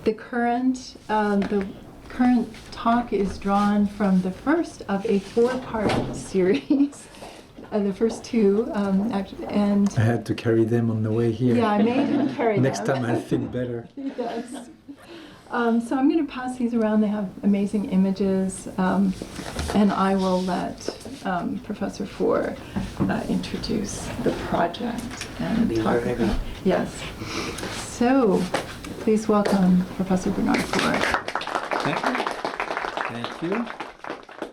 The current talk is drawn from the first of a 4-part series. The first 2, actually, and I had to carry them on the way here. yeah, I made him carry them. Next time I'll think better. Yes. So I'm going to pass these around. They have amazing images, and I will let Professor Faure introduce the project and talk about. Yes. So, please welcome Professor Bernard Faure. Thank you.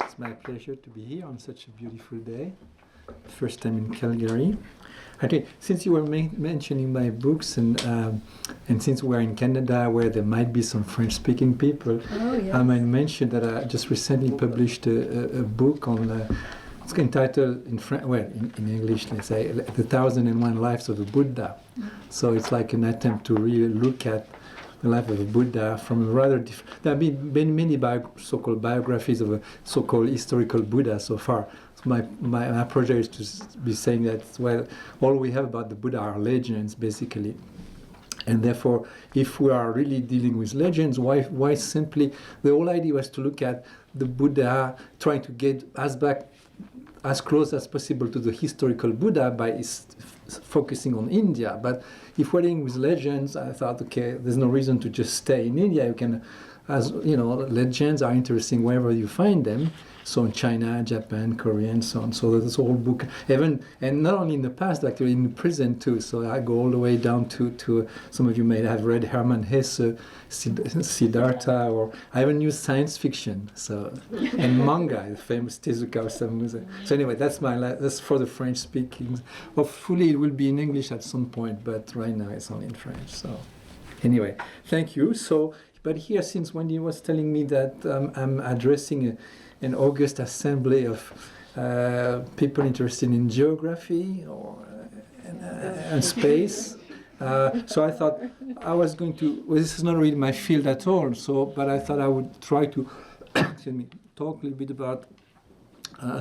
It's my pleasure to be here on such a beautiful day. First time in Calgary. Okay, since you were mentioning my books and since we're in Canada where there might be some French-speaking people, yes. I might mention that I just recently published a book on, it's entitled in English, let's say, The 1,001 Lives of the Buddha. So it's like an attempt to really look at the life of the Buddha from a rather different. There have been many so-called biographies of a so-called historical Buddha so far. So my project is to be saying that, well, all we have about the Buddha are legends, basically. And therefore, if we are really dealing with legends, why simply, the whole idea was to look at the Buddha, trying to get as close as possible to the historical Buddha by focusing on India. But if we're dealing with legends, I thought, okay, there's no reason to just stay in India. You can, as you know, legends are interesting wherever you find them. So in China, Japan, Korea, and so on. So that's a whole book, and not only in the past, actually in the present too. So I go all the way down to some of you may have read Hermann Hesse, Siddhartha, or I even use science fiction. So and manga, the famous Tezuka Osamu. So anyway, that's for the French speaking. Hopefully, it will be in English at some point, but right now it's only in French. So anyway, thank you. So, but here, since Wendy was telling me that I'm addressing an August assembly of people interested in geography and space. So I thought I was going to, well, this is not really my field at all, but I thought I would try to talk a little bit about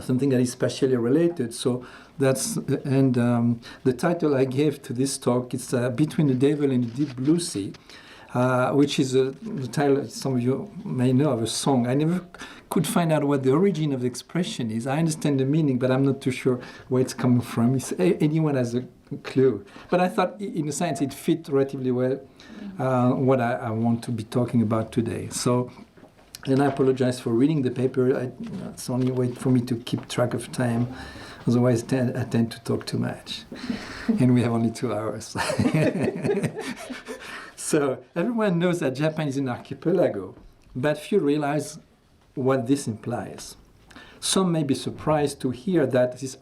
something that is spatially related. So that's, the title I gave to this talk is Between the Devil and the Deep Blue Sea, which is the title some of you may know of a song. I never could find out what the origin of the expression is. I understand the meaning, but I'm not too sure where it's coming from. If anyone has a clue. But I thought, in a sense, it fit relatively well what I want to be talking about today. So, and I apologize for reading the paper. It's only a way for me to keep track of time. Otherwise, I tend to talk too much. And we have only 2 hours. So everyone knows that Japan is an archipelago, but few realize what this implies. Some may be surprised to hear that this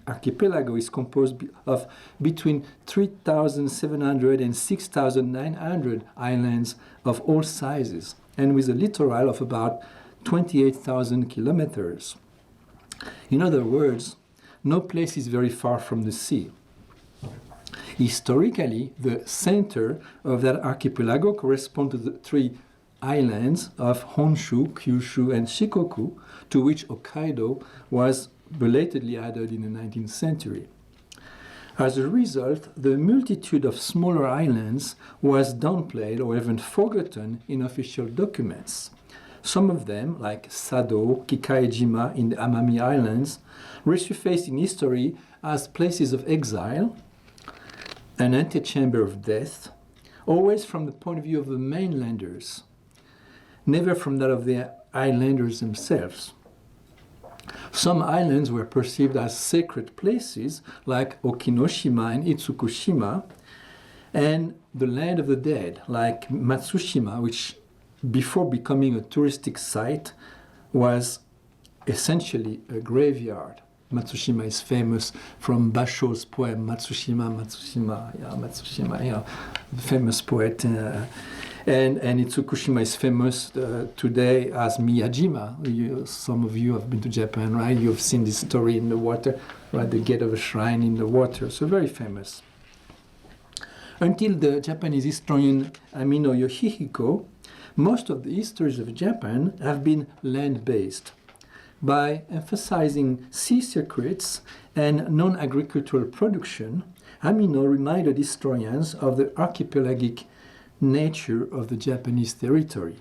archipelago is composed of between 3,700 and 6,900 islands of all sizes, and with a littoral of about 28,000 kilometers. In other words, no place is very far from the sea. Historically, the center of that archipelago corresponds to the 3 islands of Honshu, Kyushu, and Shikoku, to which Hokkaido was belatedly added in the 19th century. As a result, the multitude of smaller islands was downplayed or even forgotten in official documents. Some of them, like Sado, Kikaejima in the Amami Islands, resurfaced in history as places of exile, an antechamber of death, always from the point of view of the mainlanders, never from that of the islanders themselves. Some islands were perceived as sacred places, like Okinoshima and Itsukushima, and the land of the dead, like Matsushima, which, before becoming a touristic site, was essentially a graveyard. Matsushima is famous from Basho's poem, Matsushima, the famous poet. And Itsukushima is famous today as Miyajima. Some of you have been to Japan, right? You've seen this story in the water, right? The gate of a shrine in the water. So very famous. Until the Japanese historian Amino Yoshihiko, most of the histories of Japan have been land-based. By emphasizing sea circuits and non-agricultural production, Amino reminded historians of the archipelagic nature of the Japanese territory.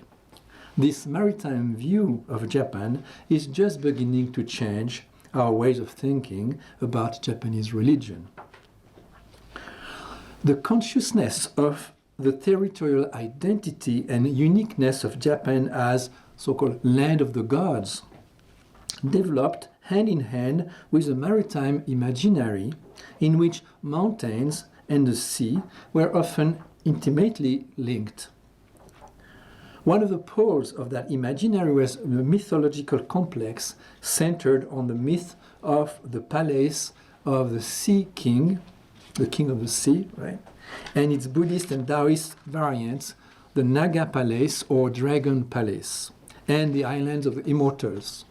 This maritime view of Japan is just beginning to change our ways of thinking about Japanese religion. The consciousness of the territorial identity and uniqueness of Japan as so-called land of the gods developed hand in hand with a maritime imaginary in which mountains and the sea were often intimately linked. One of the poles of that imaginary was the mythological complex centered on the myth of the palace of the Sea King, the king of the sea, right? And its Buddhist and Taoist variants, the Naga Palace or Dragon Palace, and the Islands of the Immortals.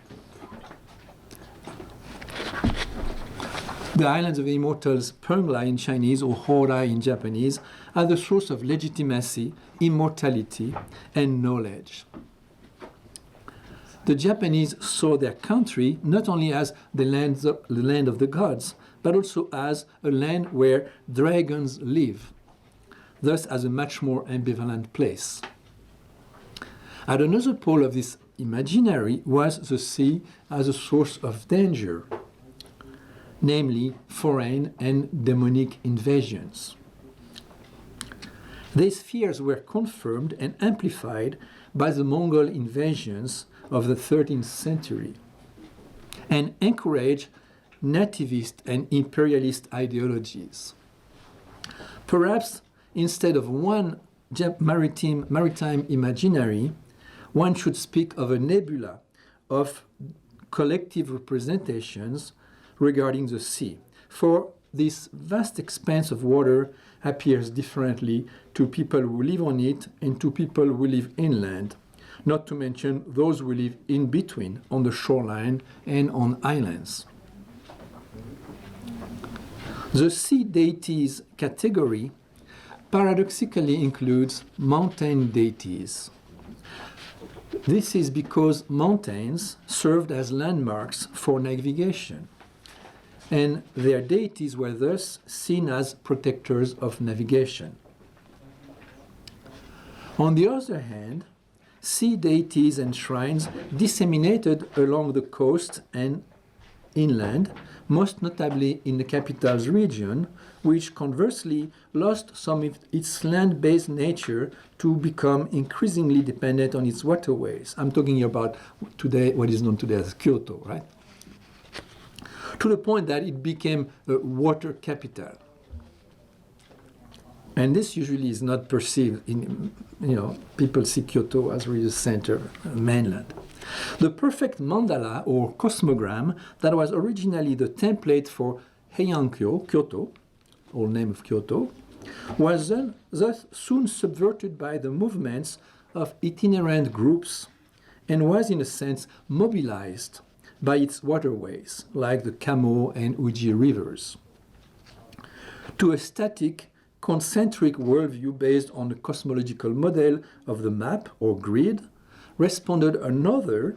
The Islands of the Immortals, Pengla in Chinese or Horai in Japanese, are the source of legitimacy, immortality, and knowledge. The Japanese saw their country not only as the land of the gods, but also as a land where dragons live, thus as a much more ambivalent place. At another pole of this imaginary was the sea as a source of danger, namely foreign and demonic invasions. These fears were confirmed and amplified by the Mongol invasions of the 13th century and encouraged nativist and imperialist ideologies. Perhaps instead of one maritime imaginary, one should speak of a nebula of collective representations regarding the sea, for this vast expanse of water appears differently to people who live on it and to people who live inland, not to mention those who live in between, on the shoreline and on islands. The sea deities category paradoxically includes mountain deities. This is because mountains served as landmarks for navigation, and their deities were thus seen as protectors of navigation. On the other hand, sea deities and shrines disseminated along the coast and inland, most notably in the capital's region, which conversely lost some of its land-based nature to become increasingly dependent on its waterways. I'm talking about today, what is known today as Kyoto, right? To the point that it became a water capital. And this usually is not perceived in, people see Kyoto as really the center, mainland. The perfect mandala or cosmogram that was originally the template for Heiankyo, Kyoto, old name of Kyoto, was thus soon subverted by the movements of itinerant groups and was in a sense mobilized by its waterways, like the Kamo and Uji rivers, to a static, concentric worldview based on the cosmological model of the map or grid, responded another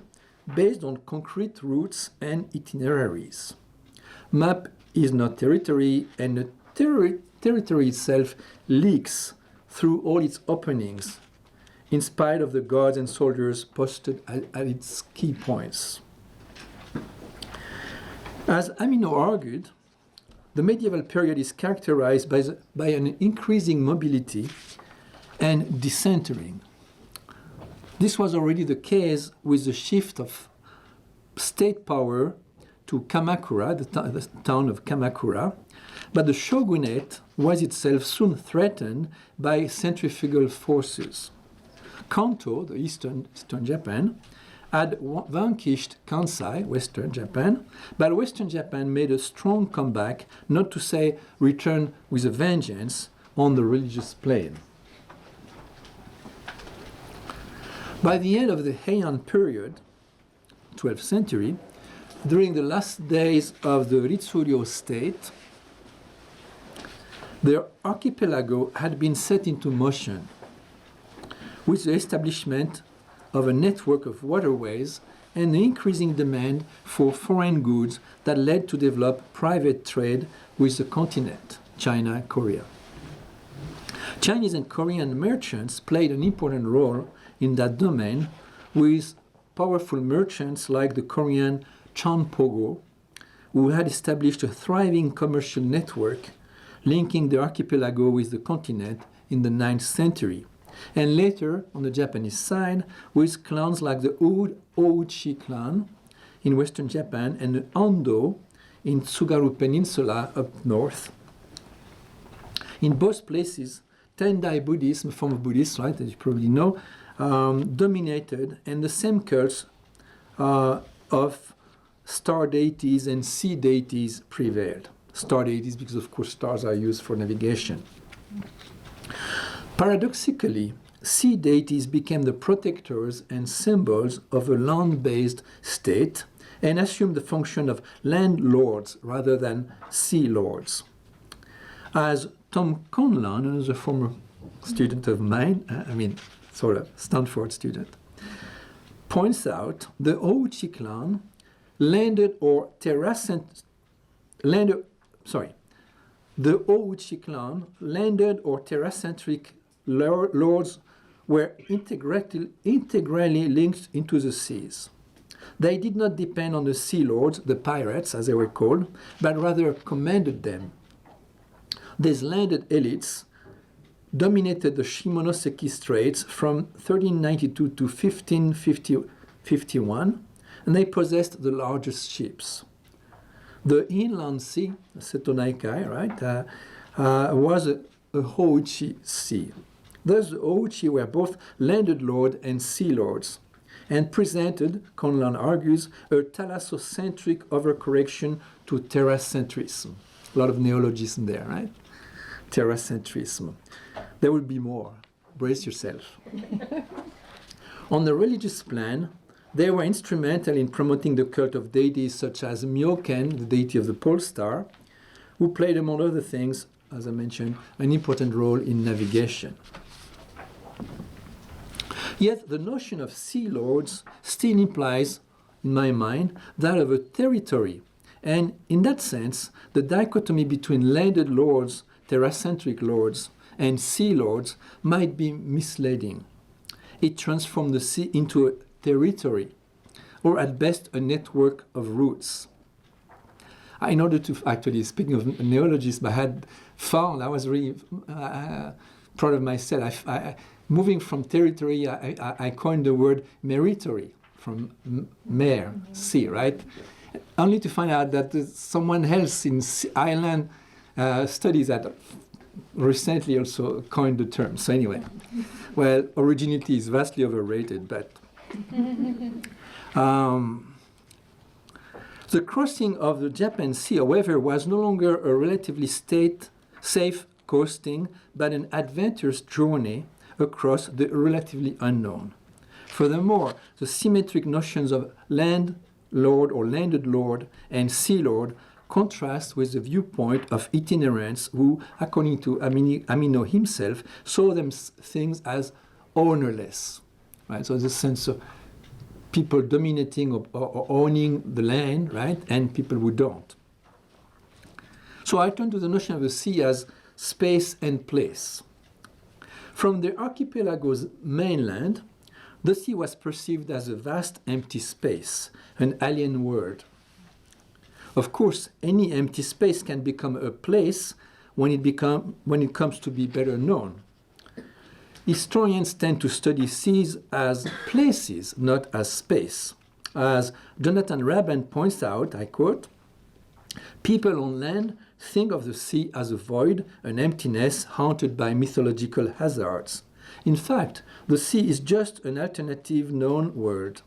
based on concrete routes and itineraries. Map is not territory, and the territory itself leaks through all its openings, in spite of the guards and soldiers posted at its key points. As Amino argued, the medieval period is characterized by an increasing mobility and decentering. This was already the case with the shift of state power to Kamakura, the town of Kamakura, but the shogunate was itself soon threatened by centrifugal forces. Kanto, the eastern Japan, had vanquished Kansai, Western Japan, but Western Japan made a strong comeback, not to say return with a vengeance, on the religious plane. By the end of the Heian period, 12th century, during the last days of the Ritsuryo state, the archipelago had been set into motion with the establishment of a network of waterways and the increasing demand for foreign goods that led to develop private trade with the continent, China, Korea. Chinese and Korean merchants played an important role in that domain, with powerful merchants like the Korean Chanpogo, who had established a thriving commercial network linking the archipelago with the continent in the 9th century. And later, on the Japanese side, with clans like the Ouchi clan in western Japan and the Ando in Tsugaru Peninsula up north. In both places, Tendai Buddhism, a form of Buddhism, right, as you probably know, dominated, and the same cults of star deities and sea deities prevailed. Star deities because, of course, stars are used for navigation. Paradoxically, sea deities became the protectors and symbols of a land-based state and assumed the function of landlords rather than sea lords. As Tom Conlon, another former student of mine, sort of Stanford student, points out, the Ouchi clan the Ouchi clan landed or terracentric lords were integrally linked into the seas. They did not depend on the sea lords, the pirates as they were called, but rather commanded them. These landed elites dominated the Shimonoseki Straits from 1392 to 1551, and they possessed the largest ships. The inland sea, Setonaikai, right, was a Houchi sea. Thus, the Houchi were both landed lord and sea lords, and presented, Conlon argues, a thalassocentric overcorrection to terracentrism. A lot of neologism there, right? Terracentrism. There will be more. Brace yourself. On the religious plan, they were instrumental in promoting the cult of deities such as Myoken, the deity of the pole star, who played, among other things, as I mentioned, an important role in navigation. Yet the notion of sea lords still implies, in my mind, that of a territory. And in that sense, the dichotomy between landed lords, terracentric lords, and sea lords might be misleading. It transformed the sea into a territory, or at best a network of routes. In order to, actually, speaking of neologism, I had found, I was really proud of myself. Moving from territory, I coined the word meritory, from mare, sea, right? Only to find out that someone else in island studies that recently also coined the term. So anyway, well, originality is vastly overrated, but the crossing of the Japan Sea, however, was no longer a relatively safe coasting, but an adventurous journey across the relatively unknown. Furthermore, the symmetric notions of landlord or landed lord and sea lord contrast with the viewpoint of itinerants who, according to Amino himself, saw things as ownerless. Right? So the sense of people dominating or owning the land, right, and people who don't. So I turn to the notion of the sea as space and place. From the archipelago's mainland, the sea was perceived as a vast empty space, an alien world. Of course, any empty space can become a place when it comes to be better known. Historians tend to study seas as places, not as space. As Jonathan Rabin points out, I quote, "People on land think of the sea as a void, an emptiness haunted by mythological hazards. In fact, the sea is just an alternative known world.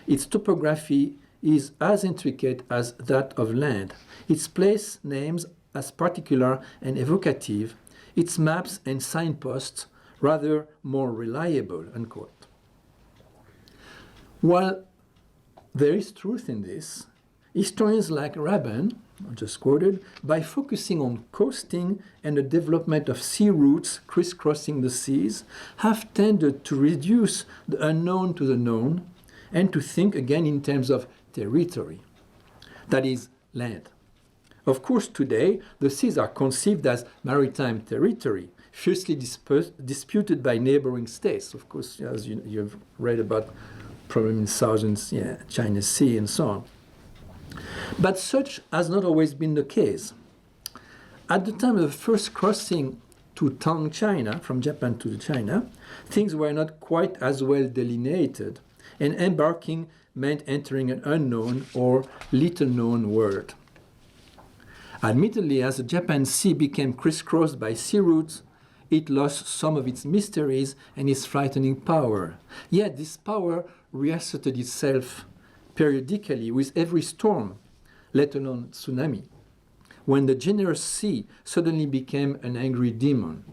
Its topography is as intricate as that of land, its place names as particular and evocative, its maps and signposts rather more reliable," unquote. While there is truth in this, historians like Rabin, just quoted, by focusing on coasting and the development of sea routes crisscrossing the seas, have tended to reduce the unknown to the known and to think again in terms of territory, that is, land. Of course, today, the seas are conceived as maritime territory, fiercely disputed by neighboring states. Of course, as you've read about problem in southern China Sea and so on. But such has not always been the case. At the time of the first crossing to Tang China, from Japan to China, things were not quite as well delineated, and embarking meant entering an unknown or little-known world. Admittedly, as the Japan Sea became crisscrossed by sea routes, it lost some of its mysteries and its frightening power. Yet this power reasserted itself periodically with every storm, let alone tsunami, when the generous sea suddenly became an angry demon.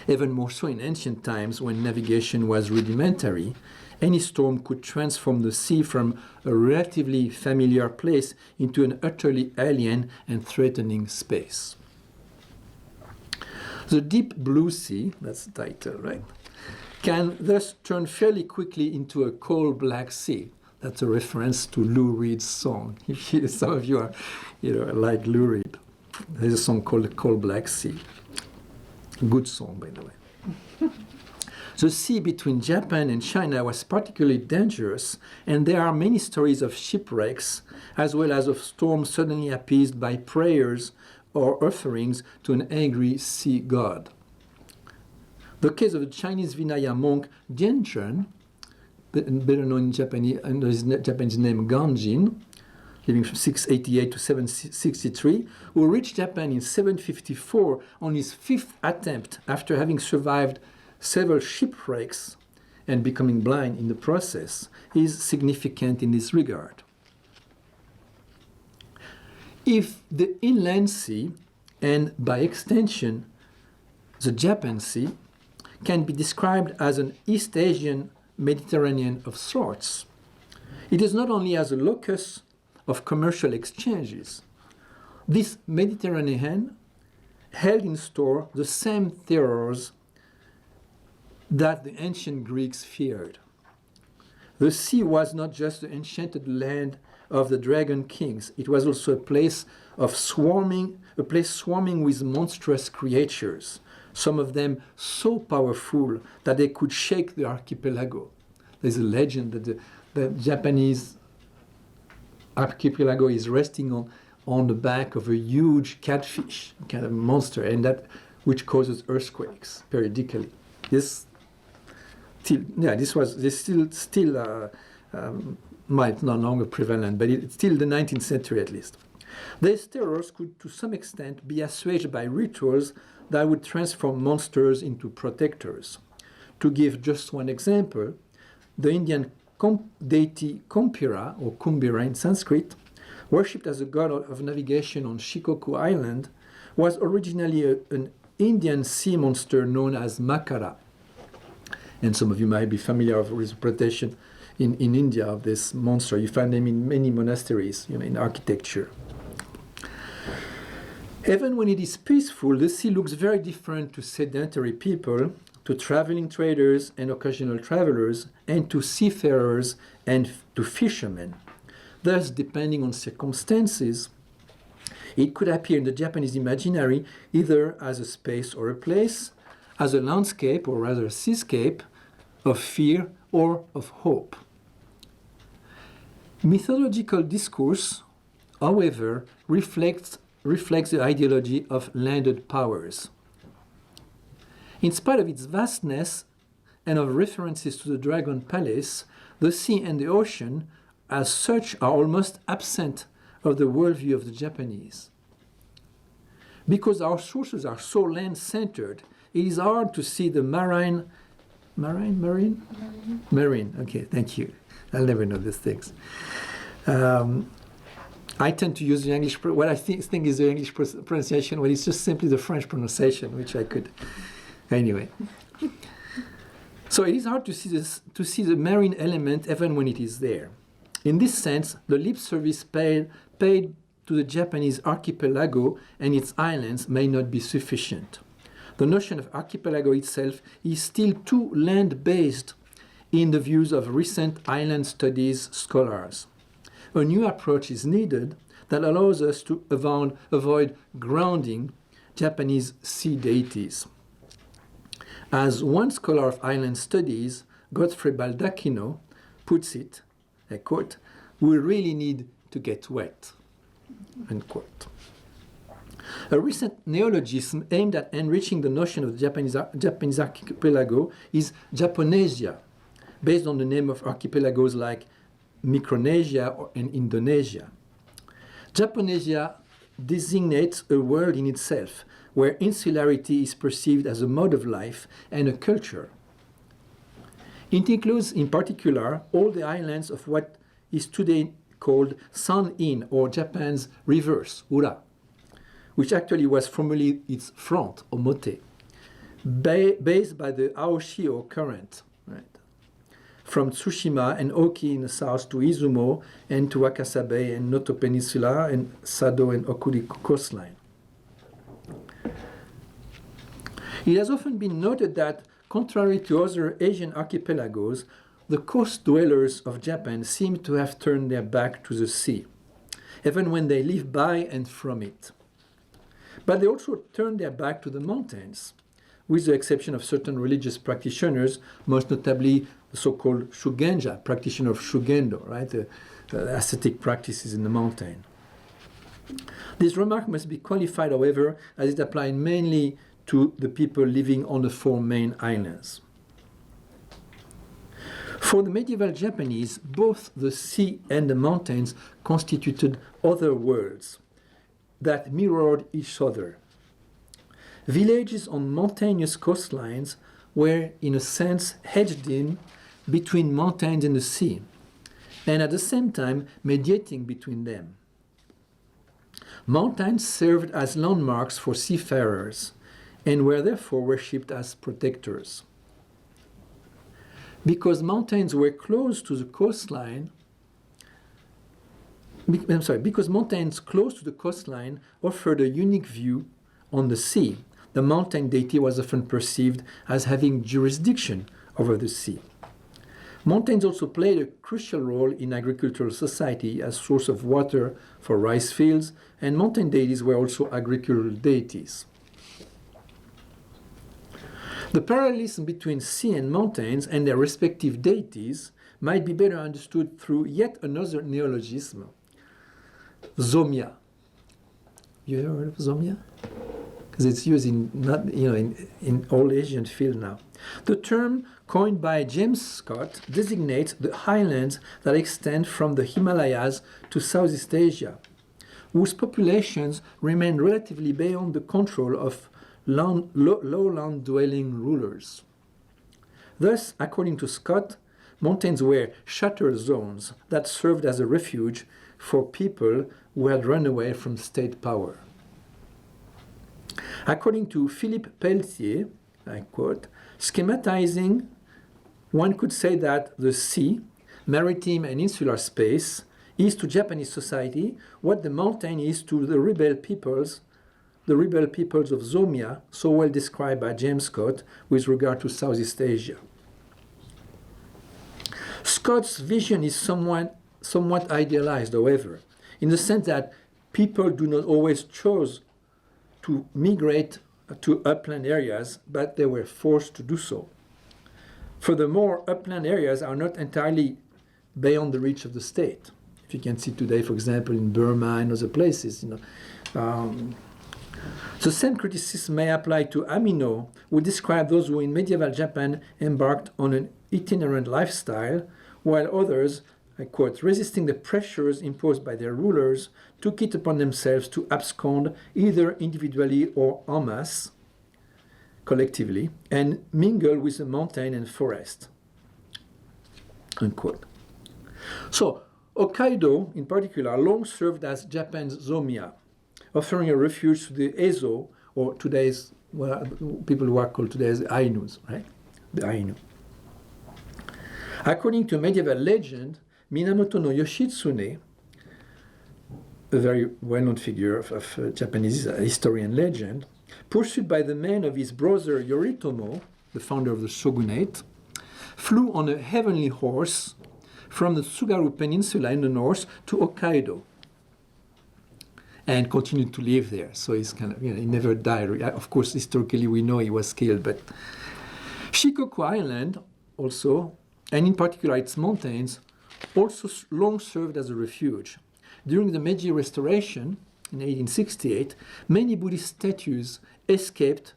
Even more so in ancient times when navigation was rudimentary, any storm could transform the sea from a relatively familiar place into an utterly alien and threatening space. The deep blue sea, that's the title, right, can thus turn fairly quickly into a coal black sea. That's a reference to Lou Reed's song. If some of you are, like Lou Reed, there's a song called "The Coal Black Sea." Good song, by the way. The sea between Japan and China was particularly dangerous, and there are many stories of shipwrecks, as well as of storms suddenly appeased by prayers or offerings to an angry sea god. The case of the Chinese Vinaya monk Dianzhen, better known in Japanese under his Japanese name Ganjin, living from 688 to 763, who reached Japan in 754 on his fifth attempt after having survived several shipwrecks and becoming blind in the process, is significant in this regard. If the inland sea, and by extension the Japan Sea, can be described as an East Asian Mediterranean of sorts, it is not only as a locus of commercial exchanges. This Mediterranean held in store the same terrors that the ancient Greeks feared. The sea was not just the enchanted land of the dragon kings, it was also a place swarming with monstrous creatures, some of them so powerful that they could shake the archipelago. There's a legend that the Japanese archipelago is resting on the back of a huge catfish, kind of monster, and that which causes earthquakes periodically. This still might no longer prevalent, but it's still the 19th century at least. These terrors could, to some extent, be assuaged by rituals that would transform monsters into protectors. To give just one example, the Indian deity Kumbhira, or Kumbhira in Sanskrit, worshipped as a god of navigation on Shikoku Island, was originally an Indian sea monster known as Makara. And some of you might be familiar with the representation in India of this monster. You find them in many monasteries, in architecture. Even when it is peaceful, the sea looks very different to sedentary people, to traveling traders and occasional travelers, and to seafarers and to fishermen. Thus, depending on circumstances, it could appear in the Japanese imaginary either as a space or a place, as a landscape, or rather a seascape, of fear or of hope. Mythological discourse, however, reflects the ideology of landed powers. In spite of its vastness and of references to the Dragon Palace, the sea and the ocean, as such, are almost absent of the worldview of the Japanese. Because our sources are so land-centered, it is hard to see the marine, okay, thank you. I'll never know these things. I tend to use the English, what I think is the English pronunciation, when it's just simply the French pronunciation, which I could, anyway. So it is hard to see the marine element even when it is there. In this sense, the lip service paid to the Japanese archipelago and its islands may not be sufficient. The notion of archipelago itself is still too land-based in the views of recent island studies scholars. A new approach is needed that allows us to avoid grounding Japanese sea deities. As one scholar of island studies, Godfrey Baldacchino, puts it, I quote, "We really need to get wet," unquote. A recent neologism aimed at enriching the notion of the Japanese archipelago is Japonesia, based on the name of archipelagos like Micronesia and Indonesia. Japonesia designates a world in itself, where insularity is perceived as a mode of life and a culture. It includes, in particular, all the islands of what is today called San-in, or Japan's reverse, Ura, which actually was formerly its front, or mote, based by the Aoshio current, right? From Tsushima and Oki in the south to Izumo and to Wakasa Bay and Noto Peninsula and Sado and Okuriku coastline. It has often been noted that, contrary to other Asian archipelagos, the coast dwellers of Japan seem to have turned their back to the sea, even when they live by and from it. But they also turn their back to the mountains, with the exception of certain religious practitioners, most notably the so-called Shugenja, practitioner of Shugendo, right? The ascetic practices in the mountain. This remark must be qualified, however, as it applies mainly to the people living on the four main islands. For the medieval Japanese, both the sea and the mountains constituted other worlds that mirrored each other. Villages on mountainous coastlines were, in a sense, hedged in between mountains and the sea, and at the same time mediating between them. Mountains served as landmarks for seafarers and were therefore worshipped as protectors. Because mountains were close to the coastline, because mountains close to the coastline offered a unique view on the sea, the mountain deity was often perceived as having jurisdiction over the sea. Mountains also played a crucial role in agricultural society as source of water for rice fields, and mountain deities were also agricultural deities. The parallelism between sea and mountains and their respective deities might be better understood through yet another neologism, Zomya. You ever heard of Zomya? Because it's used in all Asian field now. The term, coined by James Scott, designates the highlands that extend from the Himalayas to Southeast Asia, whose populations remain relatively beyond the control of lowland-dwelling rulers. Thus, according to Scott, mountains were shelter zones that served as a refuge for people who had run away from state power. According to Philippe Pelletier, I quote, schematizing, one could say that the sea, maritime and insular space, is to Japanese society what the mountain is to the rebel peoples of Zomya, so well described by James Scott with regard to Southeast Asia. Scott's vision is somewhat idealized, however, in the sense that people do not always choose to migrate to upland areas, but they were forced to do so. Furthermore, upland areas are not entirely beyond the reach of the state. If you can see today, for example, in Burma and other places, the same criticism may apply to Amino, who described those who in medieval Japan embarked on an itinerant lifestyle, while others, I quote, resisting the pressures imposed by their rulers, took it upon themselves to abscond either individually or en masse, collectively, and mingle with the mountain and forest, unquote. So, Hokkaido, in particular, long served as Japan's Zomya, offering a refuge to the Ezo, or today's, people who are called today as the Ainus, right? The Ainu. According to medieval legend, Minamoto no Yoshitsune, a very well-known figure of Japanese history and legend, pursued by the men of his brother Yoritomo, the founder of the shogunate, flew on a heavenly horse from the Tsugaru Peninsula in the north to Hokkaido. and continued to live there. So he's kind of, he never died. Of course, historically we know he was killed, but Shikoku Island also, and in particular its mountains, also long served as a refuge. During the Meiji Restoration in 1868, many Buddhist statues escaped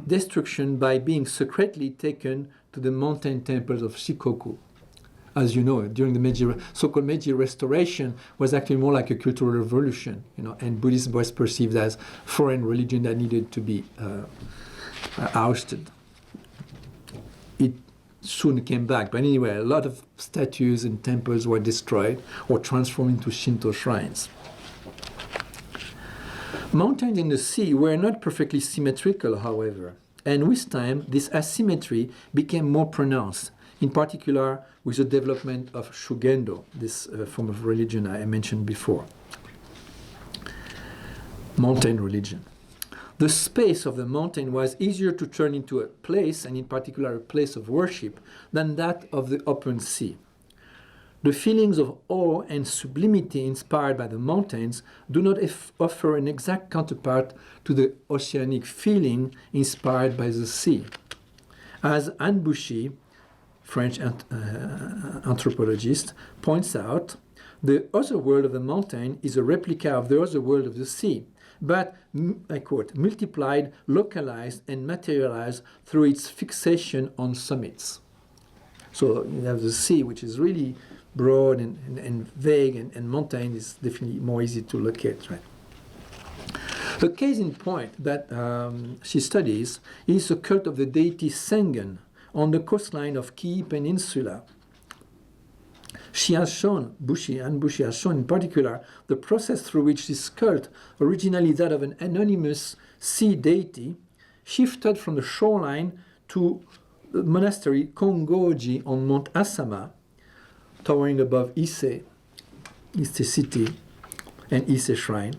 destruction by being secretly taken to the mountain temples of Shikoku. As you know, during the so-called Meiji Restoration was actually more like a cultural revolution, and Buddhism was perceived as foreign religion that needed to be ousted. It soon came back, but anyway, a lot of statues and temples were destroyed or transformed into Shinto shrines. Mountains in the sea were not perfectly symmetrical, however, and with time, this asymmetry became more pronounced, in particular with the development of Shugendo, this form of religion I mentioned before. Mountain religion. The space of the mountain was easier to turn into a place, and in particular a place of worship, than that of the open sea. The feelings of awe and sublimity inspired by the mountains do not offer an exact counterpart to the oceanic feeling inspired by the sea. As Anne Bouchy, French anthropologist, points out, the other world of the mountain is a replica of the other world of the sea, but, I quote, multiplied, localized, and materialized through its fixation on summits. So you have the sea, which is really broad and vague, and mountain is definitely more easy to locate, right? The case in point that she studies is the cult of the deity Sengen on the coastline of Kii Peninsula. She has shown, Anne Bouchy has shown in particular, the process through which this cult, originally that of an anonymous sea deity, shifted from the shoreline to the monastery Kongoji on Mount Asama, towering above Ise city, and Ise shrine,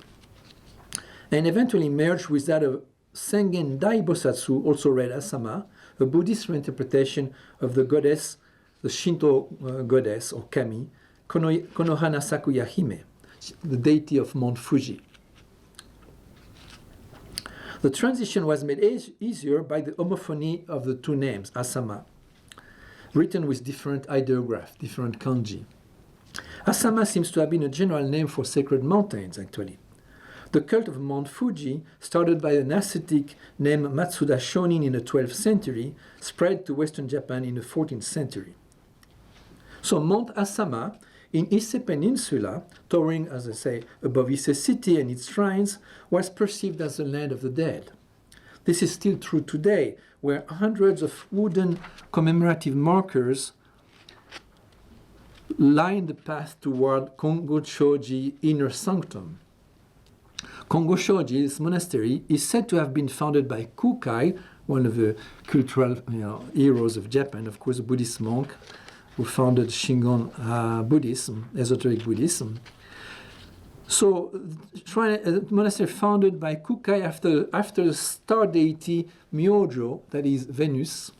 and eventually merged with that of Sengen Dai Bosatsu, also read Asama, a Buddhist reinterpretation of the goddess, the Shinto goddess, or kami, Konohana Sakuya Hime, the deity of Mount Fuji. The transition was made easier by the homophony of the two names, Asama, written with different ideograph, different kanji. Asama seems to have been a general name for sacred mountains, actually. The cult of Mount Fuji, started by an ascetic named Matsuda Shonin in the 12th century, spread to Western Japan in the 14th century. So Mount Asama, in Ise Peninsula, towering, as I say, above Ise city and its shrines, was perceived as the land of the dead. This is still true today, where hundreds of wooden commemorative markers line the path toward Kongoshoji Inner Sanctum. Kongoshoji, this monastery, is said to have been founded by Kukai, one of the cultural heroes of Japan, of course, a Buddhist monk who founded Shingon Buddhism, esoteric Buddhism. So, the monastery founded by Kukai after the star deity Myojo, that is Venus,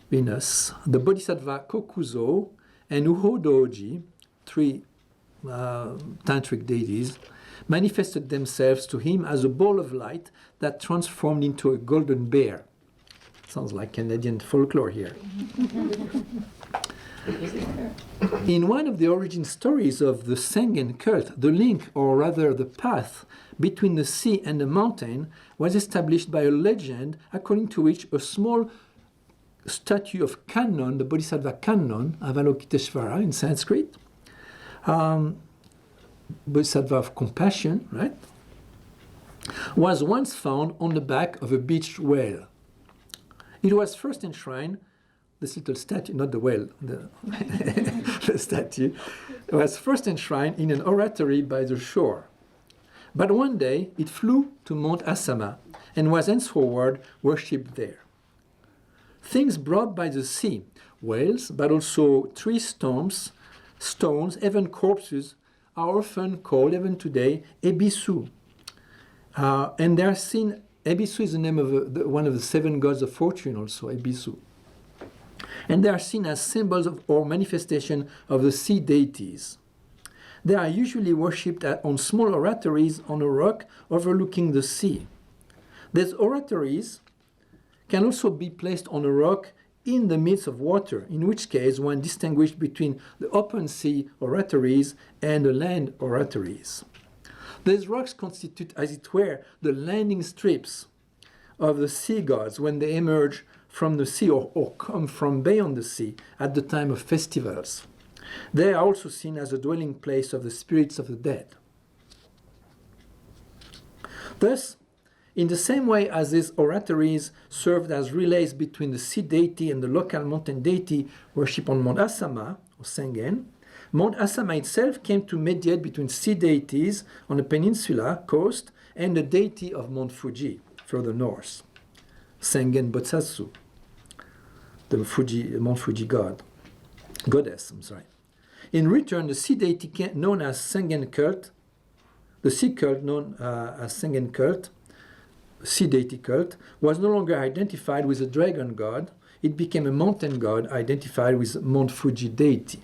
the Bodhisattva Kokuzo, and Uhodoji, three tantric deities, manifested themselves to him as a ball of light that transformed into a golden bear. Sounds like Canadian folklore here. In one of the origin stories of the Sengen cult, the link, or rather the path, between the sea and the mountain was established by a legend according to which a small statue of Kannon, the Bodhisattva Kannon, Avalokiteshvara in Sanskrit, Bodhisattva of compassion, right, was once found on the back of a beached whale. It was first enshrined, this little statue, not the whale, the statue, was first enshrined in an oratory by the shore. But one day it flew to Mount Asama and was henceforward worshipped there. Things brought by the sea, whales, but also tree stumps, stones, even corpses, are often called, even today, ebisu. And they are seen, ebisu is the name of one of the seven gods of fortune also, ebisu. And they are seen as symbols of or manifestation of the sea deities. They are usually worshipped on small oratories on a rock overlooking the sea. These oratories can also be placed on a rock in the midst of water, in which case one distinguished between the open sea oratories and the land oratories. These rocks constitute, as it were, the landing strips of the sea gods when they emerge from the sea or come from beyond the sea at the time of festivals. They are also seen as a dwelling place of the spirits of the dead. Thus, in the same way as these oratories served as relays between the sea deity and the local mountain deity worshipped on Mount Asama, or Sengen, Mount Asama itself came to mediate between sea deities on the peninsula coast and the deity of Mount Fuji, further north, Sengen Botsasu, the Mount Fuji goddess. In return, the sea deity known as Sengen cult, the sea cult known as Sengen cult, sea deity cult, was no longer identified with a dragon god. It became a mountain god identified with Mount Fuji deity.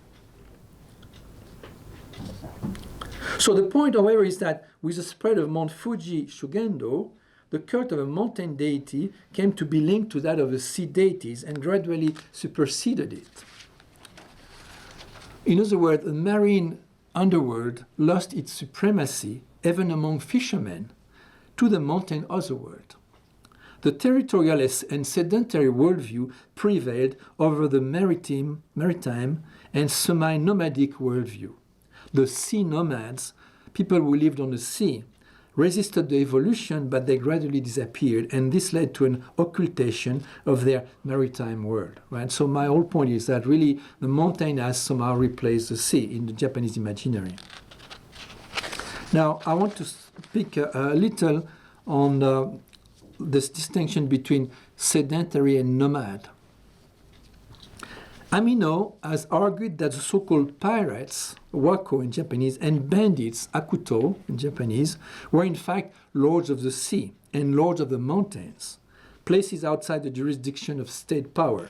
So the point, however, is that with the spread of Mount Fuji Shugendo, the cult of a mountain deity came to be linked to that of the sea deities and gradually superseded it. In other words, the marine underworld lost its supremacy, even among fishermen, to the mountain otherworld. The territorial and sedentary worldview prevailed over the maritime and semi-nomadic worldview. The sea nomads, people who lived on the sea, resisted the evolution, but they gradually disappeared, and this led to an occultation of their maritime world. Right? So my whole point is that really the mountain has somehow replaced the sea in the Japanese imaginary. Now, I want to speak a little on this distinction between sedentary and nomad. Amino has argued that the so-called pirates, wako in Japanese, and bandits, akuto in Japanese, were in fact lords of the sea and lords of the mountains, places outside the jurisdiction of state power.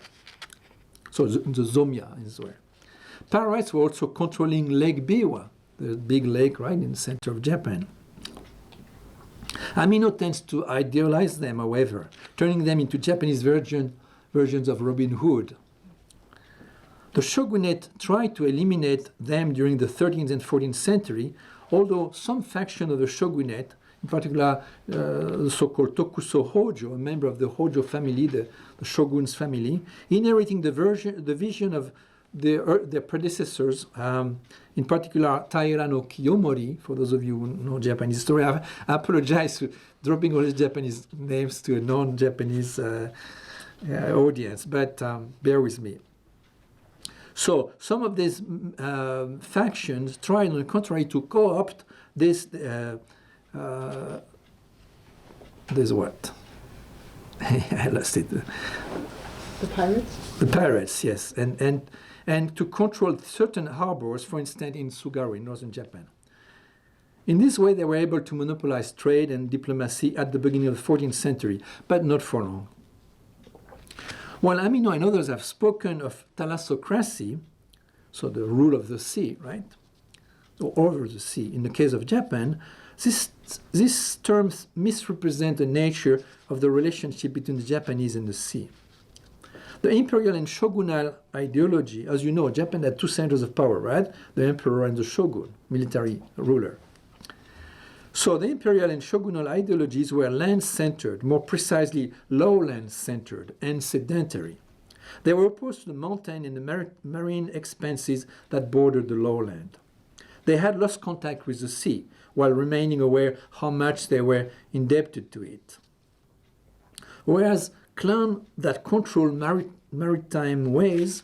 So the Zomiya is where. Pirates were also controlling Lake Biwa, the big lake right in the center of Japan. Amino tends to idealize them, however, turning them into Japanese versions of Robin Hood. The shogunate tried to eliminate them during the 13th and 14th century, although some faction of the shogunate, in particular the so-called Tokuso Hojo, a member of the Hojo family, the shogun's family, inheriting the vision of their predecessors, in particular Taira no Kiyomori, for those of you who know Japanese history. I apologize for dropping all these Japanese names to a non-Japanese audience, but bear with me. So some of these factions tried, on the contrary, to co-opt this. There's what? I lost it. The pirates? The pirates, yes, and to control certain harbors, for instance, in Tsugaru, in northern Japan. In this way, they were able to monopolize trade and diplomacy at the beginning of the 14th century, but not for long. While Amino and others have spoken of thalassocracy, so the rule of the sea, right, or over the sea, in the case of Japan, these terms misrepresent the nature of the relationship between the Japanese and the sea. The imperial and shogunal ideology, as you know, Japan had two centers of power, right? The emperor and the shogun, military ruler. So the imperial and shogunal ideologies were land-centered, more precisely lowland-centered and sedentary. They were opposed to the mountain and the marine expanses that bordered the lowland. They had lost contact with the sea, while remaining aware how much they were indebted to it. Whereas clans that control maritime ways,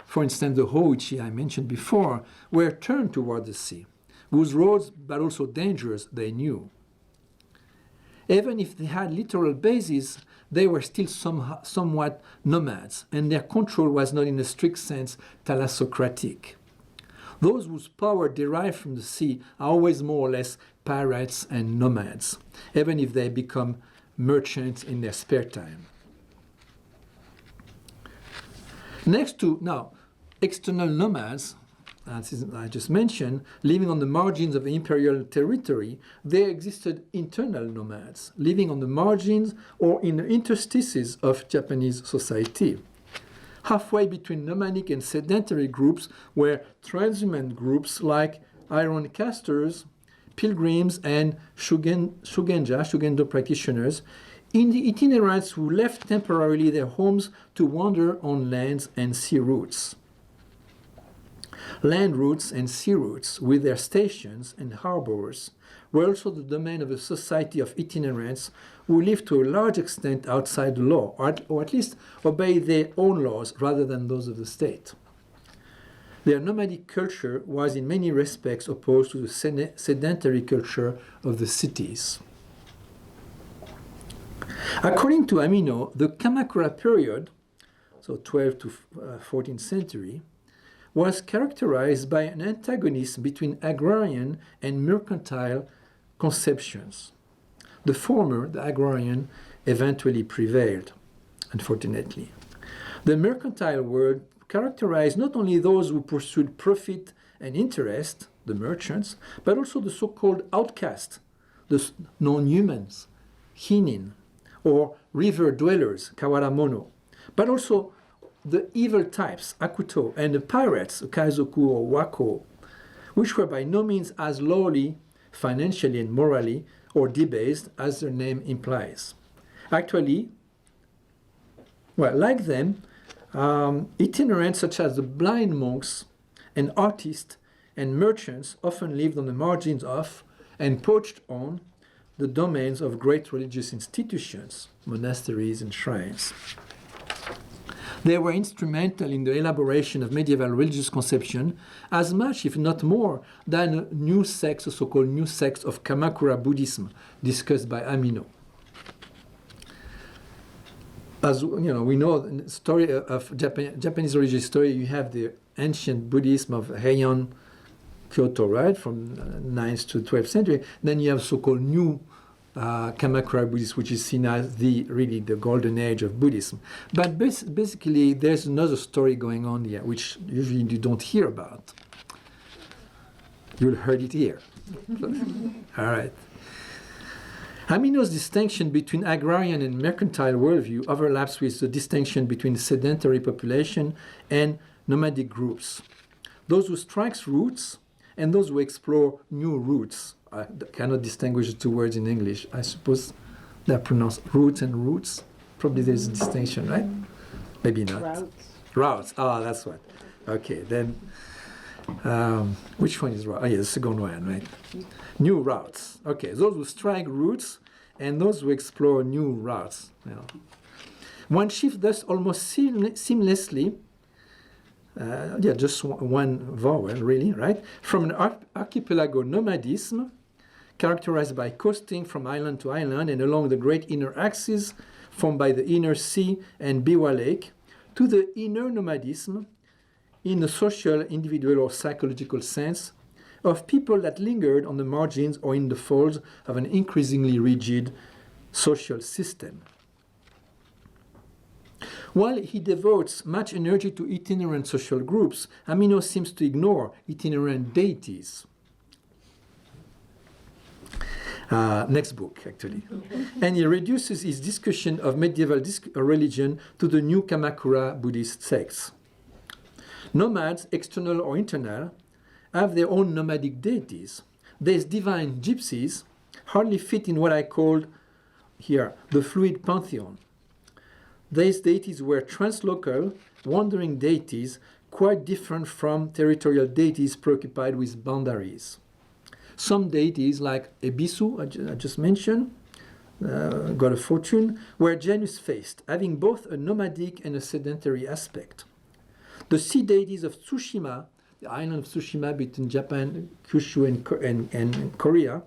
for instance the Hoichi I mentioned before, were turned toward the sea, whose roads, but also dangers, they knew. Even if they had littoral bases, they were still somewhat nomads, and their control was not in a strict sense thalassocratic. Those whose power derived from the sea are always more or less pirates and nomads, even if they become merchants in their spare time. Next to, now, external nomads, as I just mentioned, living on the margins of the imperial territory, there existed internal nomads, living on the margins or in the interstices of Japanese society. Halfway between nomadic and sedentary groups were transhumant groups like iron casters, pilgrims, and shugendo practitioners, in the itinerants who left temporarily their homes to wander on lands and sea routes. Land routes and sea routes, with their stations and harbors, were also the domain of a society of itinerants who lived to a large extent outside the law, or at least obeyed their own laws rather than those of the state. Their nomadic culture was in many respects opposed to the sedentary culture of the cities. According to Amino, the Kamakura period, so 12th to 14th century, was characterized by an antagonism between agrarian and mercantile conceptions. The former, the agrarian, eventually prevailed, unfortunately. The mercantile world characterized not only those who pursued profit and interest, the merchants, but also the so-called outcasts, the non-humans, hinin, or river dwellers, kawaramono, but also the evil types, akuto, and the pirates, kaizoku or wako, which were by no means as lowly, financially and morally, or debased as their name implies. Actually, well, like them, itinerants such as the blind monks and artists and merchants often lived on the margins of and poached on the domains of great religious institutions, monasteries and shrines. They were instrumental in the elaboration of medieval religious conception as much, if not more, than a new sect, a so-called new sect of Kamakura Buddhism, discussed by Amino. As you know, we know in the story of Japanese religious history, you have the ancient Buddhism of Heian, Kyoto, right, from 9th to 12th century. Then you have so-called new Kamakura Buddhism, which is seen as really the golden age of Buddhism. But basically, there's another story going on here, which usually you don't hear about. You'll heard it here. All right. Amino's distinction between agrarian and mercantile worldview overlaps with the distinction between sedentary population and nomadic groups. Those who strike roots and those who explore new routes. I cannot distinguish the two words in English. I suppose they're pronounced roots and roots. Probably there's a distinction, right? Maybe not. Routes. Ah, that's what. Okay, then which one is right? Oh, yeah, the second one, right? New routes. Okay, those who strike routes and those who explore new routes. You know. One shift thus almost seamlessly, just one vowel, really, right? From an archipelago nomadism, characterized by coasting from island to island and along the great inner axis formed by the inner sea and Biwa Lake, to the inner nomadism, in a social, individual, or psychological sense, of people that lingered on the margins or in the folds of an increasingly rigid social system. While he devotes much energy to itinerant social groups, Amino seems to ignore itinerant deities. Next book, actually. And he reduces his discussion of medieval religion to the new Kamakura Buddhist sects. Nomads, external or internal, have their own nomadic deities. These divine gypsies hardly fit in what I called here the fluid pantheon. These deities were translocal, wandering deities, quite different from territorial deities preoccupied with boundaries. Some deities, like Ebisu, I just mentioned, god of fortune, were Janus-faced, having both a nomadic and a sedentary aspect. The sea deities of Tsushima, the island of Tsushima between Japan, Kyushu, and Korea,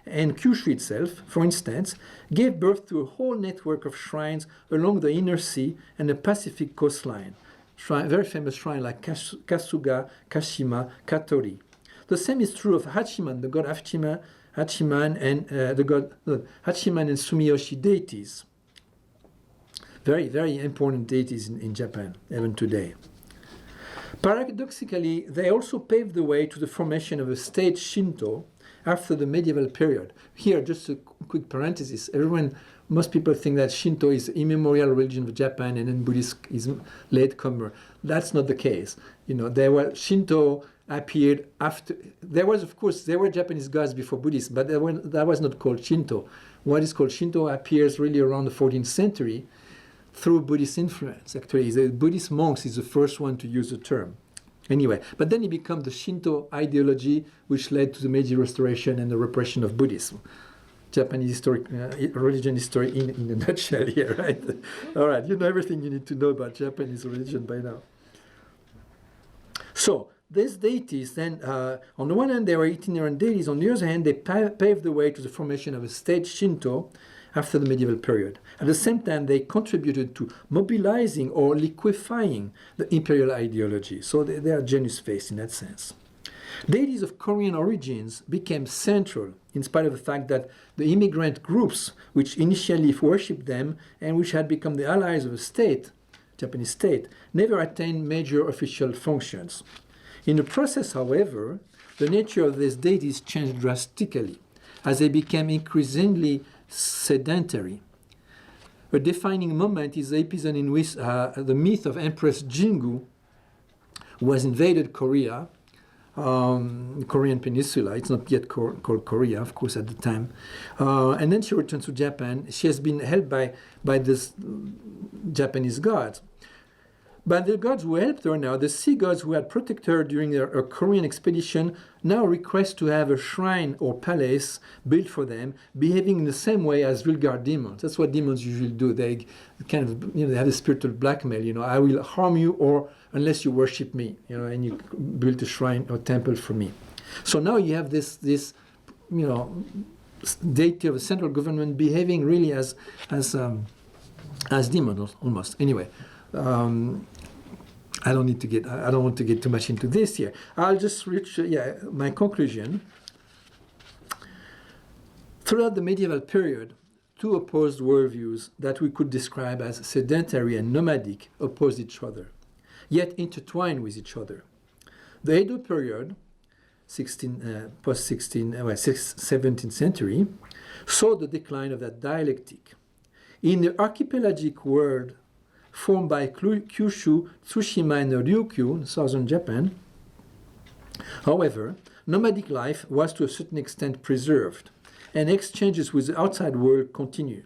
and Kyushu itself, for instance, gave birth to a whole network of shrines along the inner sea and the Pacific coastline. Very famous shrines like Kasuga, Kashima, Katori. The same is true of Hachiman, the god Hachiman, and Hachiman and Sumiyoshi deities. Very, very important deities in Japan, even today. Paradoxically, they also paved the way to the formation of a state Shinto after the medieval period. Here, just a quick parenthesis. Most people think that Shinto is immemorial religion of Japan and then Buddhism is latecomer. That's not the case. Shinto appeared after. There were Japanese gods before Buddhism, but that was not called Shinto. What is called Shinto appears really around the 14th century through Buddhist influence. Actually, the Buddhist monks is the first one to use the term. Anyway, but then it became the Shinto ideology, which led to the Meiji Restoration and the repression of Buddhism. Japanese religion history in a nutshell here, right? All right, you know everything you need to know about Japanese religion by now. So, these deities then, on the one hand, they were itinerant deities. On the other hand, they paved the way to the formation of a state Shinto after the medieval period. At the same time, they contributed to mobilizing or liquefying the imperial ideology. So they are Janus face in that sense. Deities of Korean origins became central in spite of the fact that the immigrant groups which initially worshipped them and which had become the allies of the state, Japanese state, never attained major official functions. In the process, however, the nature of these deities changed drastically as they became increasingly sedentary. A defining moment is the episode in which the myth of Empress Jingu was invaded Korea, Korean peninsula. It's not yet called Korea, of course, at the time. And then she returns to Japan. She has been held by this Japanese gods. But the gods who helped her now, the sea gods who had protected her during her Korean expedition, now request to have a shrine or palace built for them, behaving in the same way as vulgar demons. That's what demons usually do. They kind of, they have a spiritual blackmail. I will harm you, or unless you worship me, and you build a shrine or temple for me. So now you have this deity of the central government behaving really as demons almost. Anyway. I don't want to get too much into this here. I'll just reach my conclusion. Throughout the medieval period, two opposed worldviews that we could describe as sedentary and nomadic opposed each other, yet intertwined with each other. The Edo period, 17th century, saw the decline of that dialectic. In the archipelagic world formed by Kyushu, Tsushima, and Ryukyu in southern Japan, however, nomadic life was to a certain extent preserved, and exchanges with the outside world continue.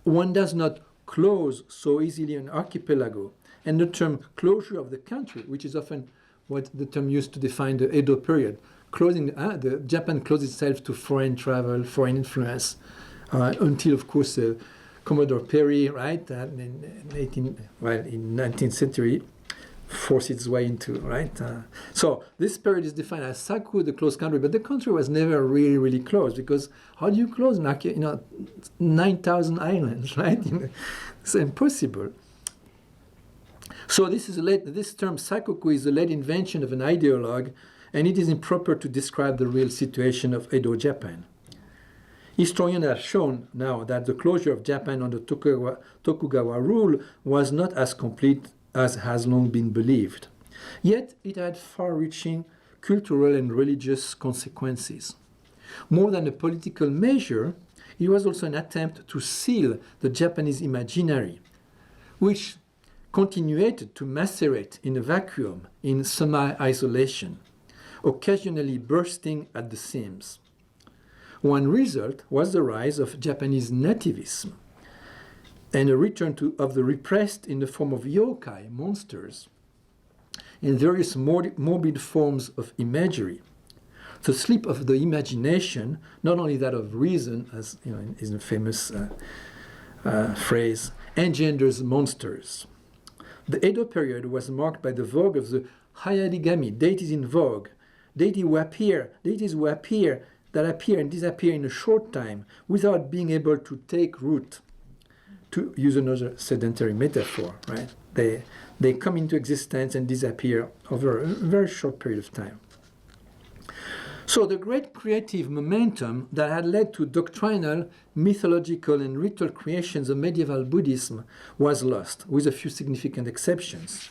One does not close so easily an archipelago, and the term closure of the country, which is often what the term used to define the Edo period, Japan closed itself to foreign travel, foreign influence, until, of course, Commodore Perry, right, in 19th century, forced its way into, right? So this period is defined as Saku, the closed country, but the country was never really, really closed, because how do you close 9,000 islands, right? It's impossible. So this term Sakoku is the late invention of an ideologue, and it is improper to describe the real situation of Edo Japan. Historians have shown now that the closure of Japan under Tokugawa rule was not as complete as has long been believed. Yet it had far-reaching cultural and religious consequences. More than a political measure, it was also an attempt to seal the Japanese imaginary, which continued to macerate in a vacuum, in semi-isolation, occasionally bursting at the seams. One result was the rise of Japanese nativism and a return of the repressed in the form of yokai, monsters, and various morbid forms of imagery. The sleep of the imagination, not only that of reason, as is a famous phrase, engenders monsters. The Edo period was marked by the vogue of the hayarigami, deities in vogue, deities who appear that appear and disappear in a short time without being able to take root. To use another sedentary metaphor, right? They come into existence and disappear over a very short period of time. So the great creative momentum that had led to doctrinal, mythological, and ritual creations of medieval Buddhism was lost, with a few significant exceptions.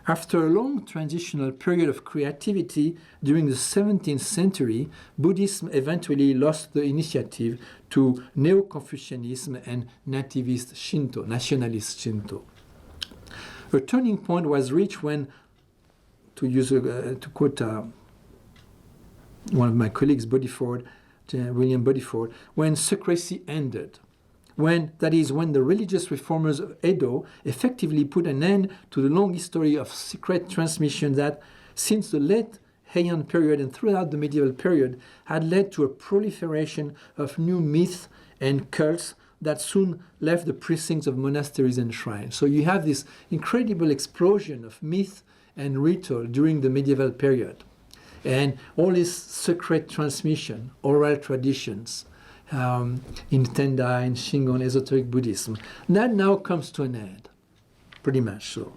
After a long transitional period of creativity during the 17th century, Buddhism eventually lost the initiative to Neo-Confucianism and nativist Shinto, nationalist Shinto. A turning point was reached when, to quote one of my colleagues, William Bodiford, when secrecy ended. That is, when the religious reformers of Edo effectively put an end to the long history of secret transmission that, since the late Heian period and throughout the medieval period, had led to a proliferation of new myths and cults that soon left the precincts of monasteries and shrines. So you have this incredible explosion of myth and ritual during the medieval period. And all this secret transmission, oral traditions, in Tendai, in Shingon, esoteric Buddhism, that now comes to an end, pretty much so.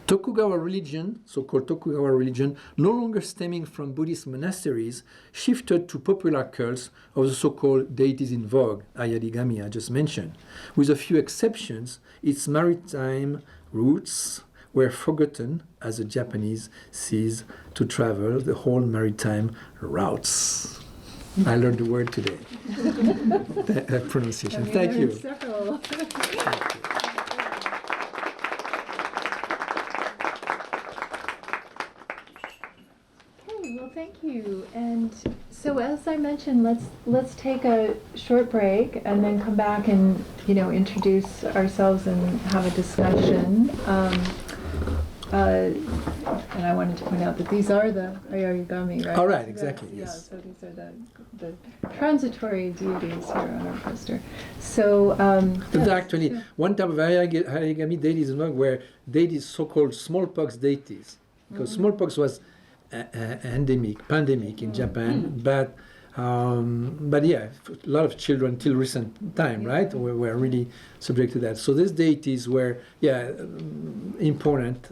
Tokugawa religion, so-called Tokugawa religion, no longer stemming from Buddhist monasteries, shifted to popular cults of the so-called deities in vogue, Ayarigami I just mentioned. With a few exceptions, its maritime roots were forgotten as the Japanese ceased to travel the whole maritime routes. I learned the word today. Pronunciation. Thank you. Several. Well, thank you. And so, as I mentioned, let's take a short break and then come back and introduce ourselves and have a discussion. And I wanted to point out that these are the Ayarigami, right? All right, exactly. Yes. Yeah. So these are the transitory deities here on our poster. So There's actually one type of Ayarigami deities where deities so-called smallpox deities, because smallpox was pandemic in Japan, but yeah, a lot of children till recent time, right, were really subject to that. So these deities were, important,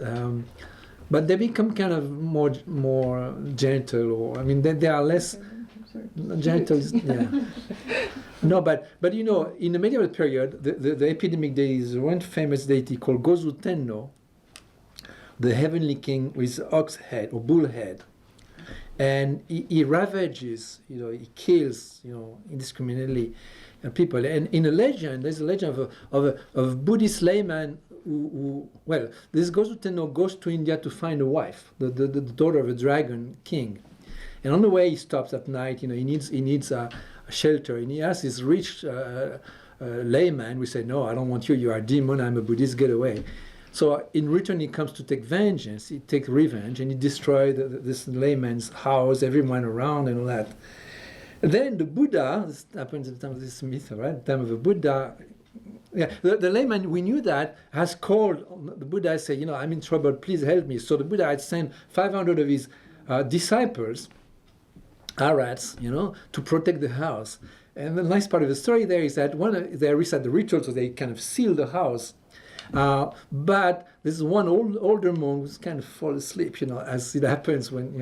but they become kind of more gentle, or they are less gentle. Yeah. No, but in the medieval period, the epidemic deities, one famous deity called Gozu Tenno, the heavenly king with ox head or bull head, and he ravages, he kills, indiscriminately people. And in a legend, there's a legend of a Buddhist layman who this Gozu Tenno goes to India to find a wife, the daughter of a dragon king. And on the way, he stops at night. He needs a shelter, and he asks his rich layman. We say, "No, I don't want you. You are a demon. I'm a Buddhist. Get away." So in return, he comes to take vengeance. He takes revenge, and he destroys this layman's house, everyone around, and all that. And then the Buddha, this happens at the time of this myth, right? The time of the Buddha. Yeah, the layman, we knew that, has called the Buddha and said, I'm in trouble, please help me. So the Buddha had sent 500 of his disciples, arhats, to protect the house. And the nice part of the story there is that they recite the ritual, so they kind of seal the house. But this one older monk who's kind of fall asleep, as it happens when,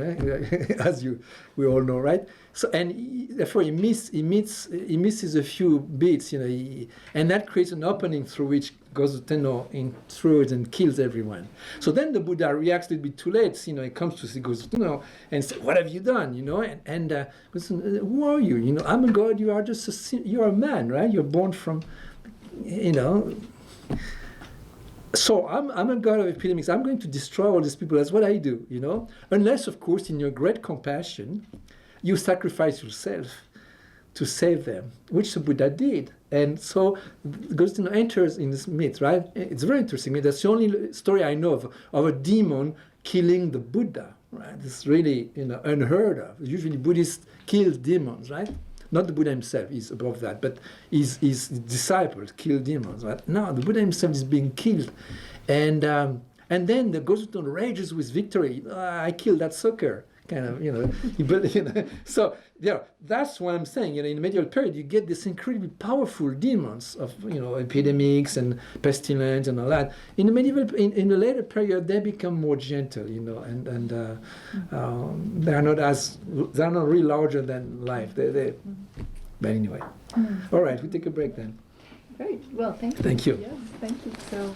we all know, right? So therefore he misses a few beats, and that creates an opening through which Gozu Tenno intrudes and kills everyone. So then the Buddha reacts a little bit too late. He comes to see Gozu Tenno and says, "What have you done?" And listen, who are you? I'm a god. You are you're a man, right? You're born from, So I'm a god of epidemics. I'm going to destroy all these people. That's what I do, Unless, of course, in your great compassion, you sacrifice yourself to save them, which the Buddha did. And so Gozu Tenno enters in this myth, right? It's very interesting. That's the only story I know of a demon killing the Buddha, right? It's really, unheard of. Usually Buddhists kill demons, right? Not the Buddha himself, he's above that, but his disciples kill demons, right? No, the Buddha himself is being killed. And then the Gozu Tenno rages with victory. I killed that sucker, kind of, So, that's what I'm saying. In the medieval period, you get this incredibly powerful demons of, epidemics and pestilence and all that. In the later period, they become more gentle, and they're not really larger than life. But anyway. All right, we take a break then. Great. Well, thank you. Thank you. Yes, thank you. So.